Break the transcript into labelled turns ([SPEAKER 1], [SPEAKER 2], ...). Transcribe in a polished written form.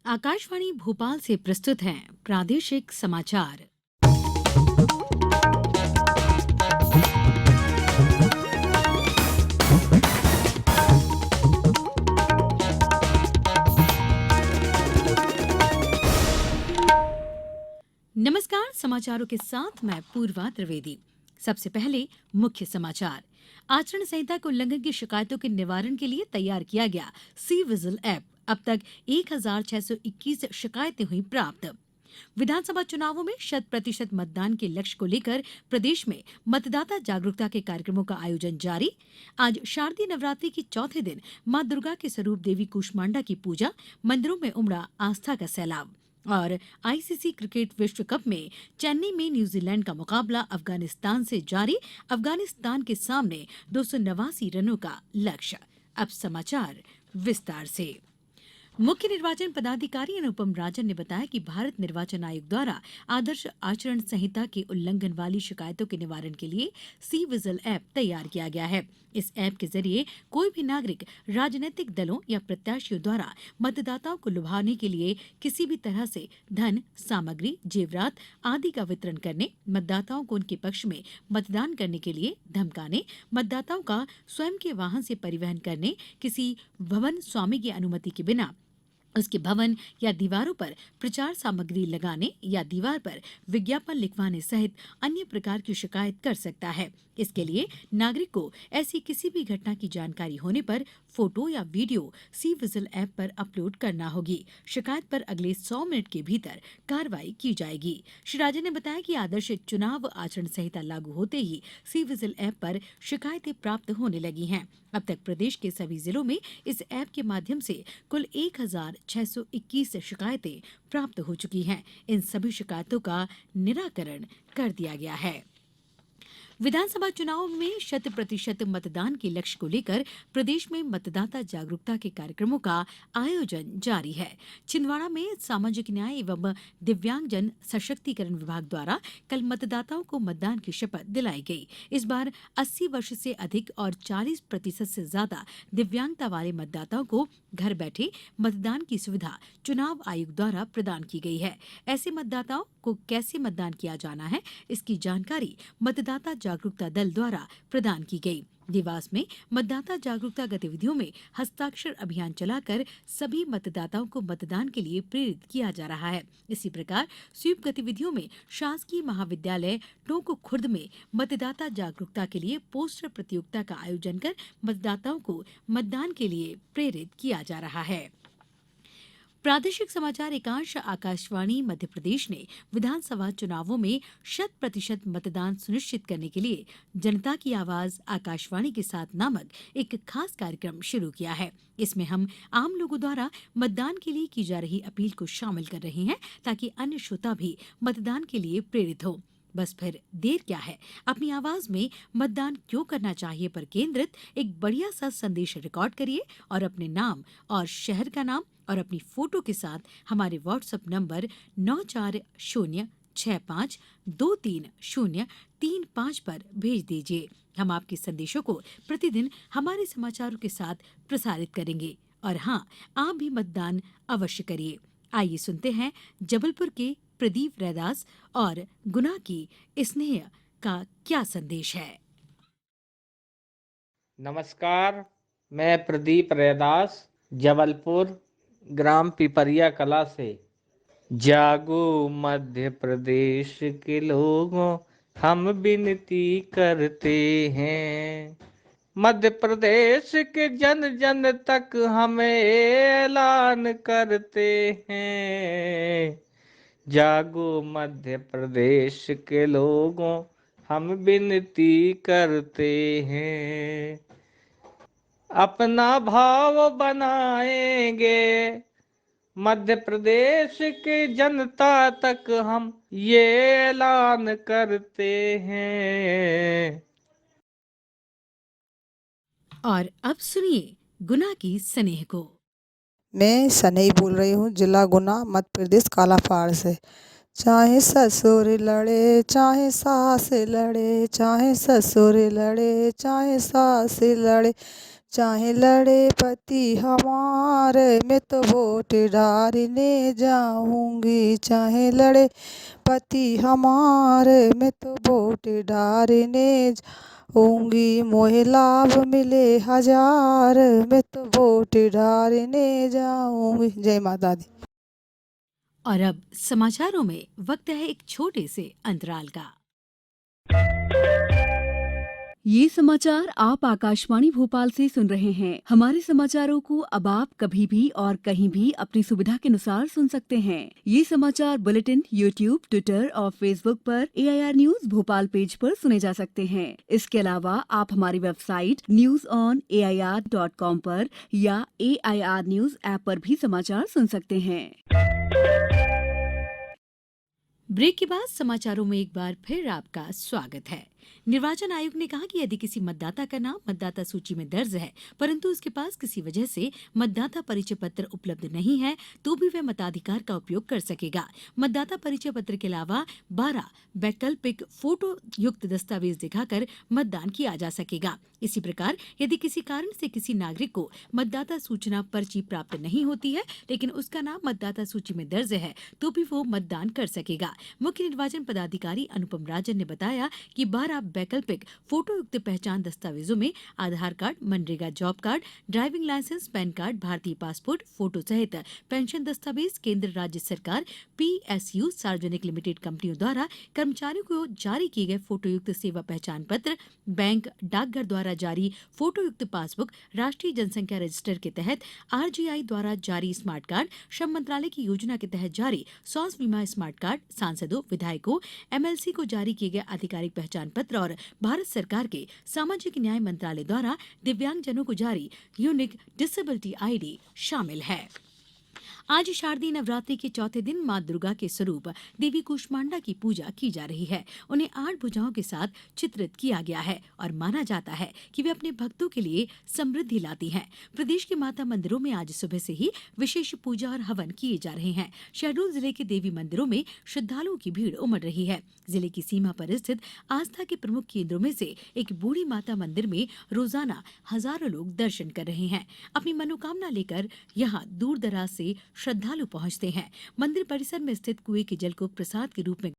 [SPEAKER 1] आकाशवाणी भोपाल से प्रस्तुत हैं प्रादेशिक समाचार। नमस्कार, समाचारों के साथ मैं पूर्वा त्रिवेदी। सबसे पहले मुख्य समाचार। आचरण संहिता के उल्लंघन की शिकायतों के निवारण के लिए तैयार किया गया सी विजिल ऐप। अब तक 1621 शिकायतें हुई प्राप्त। विधानसभा चुनावों में 100% मतदान के लक्ष्य को लेकर प्रदेश में मतदाता जागरूकता के कार्यक्रमों का आयोजन जारी। आज शारदीय नवरात्रि की चौथे दिन मां दुर्गा के स्वरूप देवी कूष्मांडा की पूजा, मंदिरों में उमड़ा आस्था का सैलाब। और आईसीसी क्रिकेट विश्व कप में चेन्नई में न्यूजीलैंड का मुकाबला अफगानिस्तान से जारी। अफगानिस्तान के सामने 289 रनों का लक्ष्य। अब समाचार विस्तार से। मुख्य निर्वाचन पदाधिकारी अनुपम राजन ने बताया कि भारत निर्वाचन आयोग द्वारा आदर्श आचरण संहिता के उल्लंघन वाली शिकायतों के निवारण के लिए सी विजिल ऐप तैयार किया गया है। इस ऐप के जरिए कोई भी नागरिक राजनीतिक दलों या प्रत्याशियों द्वारा मतदाताओं को लुभाने के लिए किसी भी तरह से धन, सामग्री, जेवरात आदि का वितरण करने, मतदाताओं को उनके पक्ष में मतदान करने के लिए धमकाने, मतदाताओं का स्वयं के वाहन से परिवहन करने, किसी भवन स्वामी की अनुमति के बिना उसके भवन या दीवारों पर प्रचार सामग्री लगाने या दीवार पर विज्ञापन लिखवाने सहित अन्य प्रकार की शिकायत कर सकता है। इसके लिए नागरिक को ऐसी किसी भी घटना की जानकारी होने पर फोटो या वीडियो सी विजिल ऐप पर अपलोड करना होगी। शिकायत पर अगले 100 मिनट के भीतर कार्रवाई की जाएगी। श्री राजन ने बताया कि आदर्श चुनाव आचरण संहिता लागू होते ही सी विजिल ऐप पर शिकायतें प्राप्त होने लगी हैं। अब तक प्रदेश के सभी जिलों में इस ऐप के माध्यम से कुल 1621 शिकायतें प्राप्त हो चुकी हैं। इन सभी शिकायतों का निराकरण कर दिया गया है। विधानसभा चुनाव में 100% मतदान के लक्ष्य को लेकर प्रदेश में मतदाता जागरूकता के कार्यक्रमों का आयोजन जारी है। छिंदवाड़ा में सामाजिक न्याय एवं दिव्यांगजन सशक्तिकरण विभाग द्वारा कल मतदाताओं को मतदान की शपथ दिलाई गई। इस बार 80 वर्ष से अधिक और 40% से ज्यादा दिव्यांगता वाले मतदाताओं को घर बैठे मतदान की सुविधा चुनाव आयोग द्वारा प्रदान की गई है। ऐसे मतदाताओं को कैसे मतदान किया जाना है, इसकी जानकारी मतदाता जागरूकता दल द्वारा प्रदान की गई। देवास में मतदाता जागरूकता गतिविधियों में हस्ताक्षर अभियान चलाकर सभी मतदाताओं को मतदान के लिए प्रेरित किया जा रहा है। इसी प्रकार स्वीप गतिविधियों में शासकीय महाविद्यालय टोंक खुर्द में मतदाता जागरूकता के लिए पोस्टर प्रतियोगिता का आयोजन कर मतदाताओं को मतदान के लिए प्रेरित किया जा रहा है। प्रादेशिक समाचार एकांश आकाशवाणी मध्य प्रदेश ने विधानसभा चुनावों में 100% मतदान सुनिश्चित करने के लिए जनता की आवाज आकाशवाणी के साथ नामक एक खास कार्यक्रम शुरू किया है। इसमें हम आम लोगों द्वारा मतदान के लिए की जा रही अपील को शामिल कर रहे हैं ताकि अन्य श्रोता भी मतदान के लिए प्रेरित हो। बस फिर देर क्या है, अपनी आवाज में मतदान क्यों करना चाहिए पर केंद्रित एक बढ़िया सा संदेश रिकॉर्ड करिए और अपने नाम और शहर का नाम और अपनी फोटो के साथ हमारे व्हाट्सएप नंबर 9406523035 पर भेज दीजिए। हम आपके संदेशों को प्रतिदिन हमारे समाचारों के साथ प्रसारित करेंगे। और हाँ, आप भी मतदान अवश्य करिए। आइए सुनते हैं जबलपुर के प्रदीप रैदास और गुना की स्नेह का क्या संदेश है।
[SPEAKER 2] नमस्कार, मैं प्रदीप रैदास जबलपुर ग्राम पिपरिया कला से। जागो मध्य प्रदेश के लोगों, हम विनती करते हैं, मध्य प्रदेश के जन जन तक हमें ऐलान करते हैं। जागो मध्य प्रदेश के लोगों, हम विनती करते हैं, अपना भाव बनाएंगे, मध्य प्रदेश के जनता तक हम ये ऐलान करते हैं।
[SPEAKER 1] और अब सुनिए गुना की स्नेह को।
[SPEAKER 3] मैं सनई बोल रही हूँ, जिला गुना, मध्य प्रदेश, कालापाड़ से। चाहे ससुर लड़े चाहे सास लड़े, चाहे ससुर लड़े चाहे सास लड़े, चाहे लड़े पति हमारे मैं तो वोट डालने जाऊंगी। चाहे लड़े पति हमारे मैं तो वोट डालने जाऊंगी। मोहे लाभ मिले 1000 मैं तो वोट डालने जाऊंगी। जय माता दी।
[SPEAKER 1] और अब समाचारों में वक्त है एक छोटे से अंतराल का।
[SPEAKER 4] ये समाचार आप आकाशवाणी भोपाल से सुन रहे हैं। हमारे समाचारों को अब आप कभी भी और कहीं भी अपनी सुविधा के अनुसार सुन सकते हैं। ये समाचार बुलेटिन यूट्यूब, ट्विटर और फेसबुक पर AIR न्यूज भोपाल पेज पर सुने जा सकते हैं। इसके अलावा आप हमारी वेबसाइट news.air.com पर या AIR न्यूज ऐप पर भी समाचार सुन सकते हैं।
[SPEAKER 1] ब्रेक के बाद समाचारों में एक बार फिर आपका स्वागत है। निर्वाचन आयोग ने कहा कि यदि किसी मतदाता का नाम मतदाता सूची में दर्ज है परंतु उसके पास किसी वजह से मतदाता परिचय पत्र उपलब्ध नहीं है तो भी वह मताधिकार का उपयोग कर सकेगा। मतदाता परिचय पत्र के अलावा 12 वैकल्पिक फोटो युक्त दस्तावेज दिखाकर मतदान किया जा सकेगा। इसी प्रकार यदि किसी कारण से किसी नागरिक को मतदाता सूचना पर्ची प्राप्त नहीं होती है लेकिन उसका नाम मतदाता सूची में दर्ज है तो भी वो मतदान कर सकेगा। मुख्य निर्वाचन पदाधिकारी अनुपम राजन ने बताया कि 12 वैकल्पिक फोटो युक्त पहचान दस्तावेजों में Aadhaar card, MNREGA job card, driving licence, PAN card, भारतीय पासपोर्ट फोटो सहित पेंशन दस्तावेज, केंद्र राज्य सरकार PSU सार्वजनिक लिमिटेड कंपनियों द्वारा कर्मचारियों को जारी किए गए फोटो युक्त सेवा पहचान पत्र, बैंक डाकघर द्वारा जारी फोटो युक्त पासबुक, राष्ट्रीय जनसंख्या रजिस्टर के तहत RGI द्वारा जारी स्मार्ट कार्ड, श्रम मंत्रालय की योजना के तहत जारी स्वास्थ्य बीमा स्मार्ट कार्ड, सांसदों, विधायकों, MLC को जारी किए गए आधिकारिक पहचान पत्र और भारत सरकार के सामाजिक न्याय मंत्रालय द्वारा दिव्यांगजनों को जारी यूनिक डिसेबिलिटी ID शामिल है। आज शारदीय नवरात्रि के चौथे दिन मां दुर्गा के स्वरूप देवी कूष्मांडा की पूजा की जा रही है। उन्हें 8 भुजाओं के साथ चित्रित किया गया है और माना जाता है कि वे अपने भक्तों के लिए समृद्धि लाती हैं। प्रदेश के माता मंदिरों में आज सुबह से ही विशेष पूजा और हवन किए जा रहे हैं। शहडोल जिले के देवी मंदिरों में श्रद्धालुओं की भीड़ उमड़ रही है। जिले की सीमा पर स्थित आस्था के प्रमुख केंद्रों में से एक बूढ़ी माता मंदिर में रोजाना हजारों लोग दर्शन कर रहे हैं। अपनी मनोकामना लेकर यहाँ दूर दराज से श्रद्धालु पहुंचते हैं। मंदिर परिसर में स्थित कुएं के जल को प्रसाद के रूप में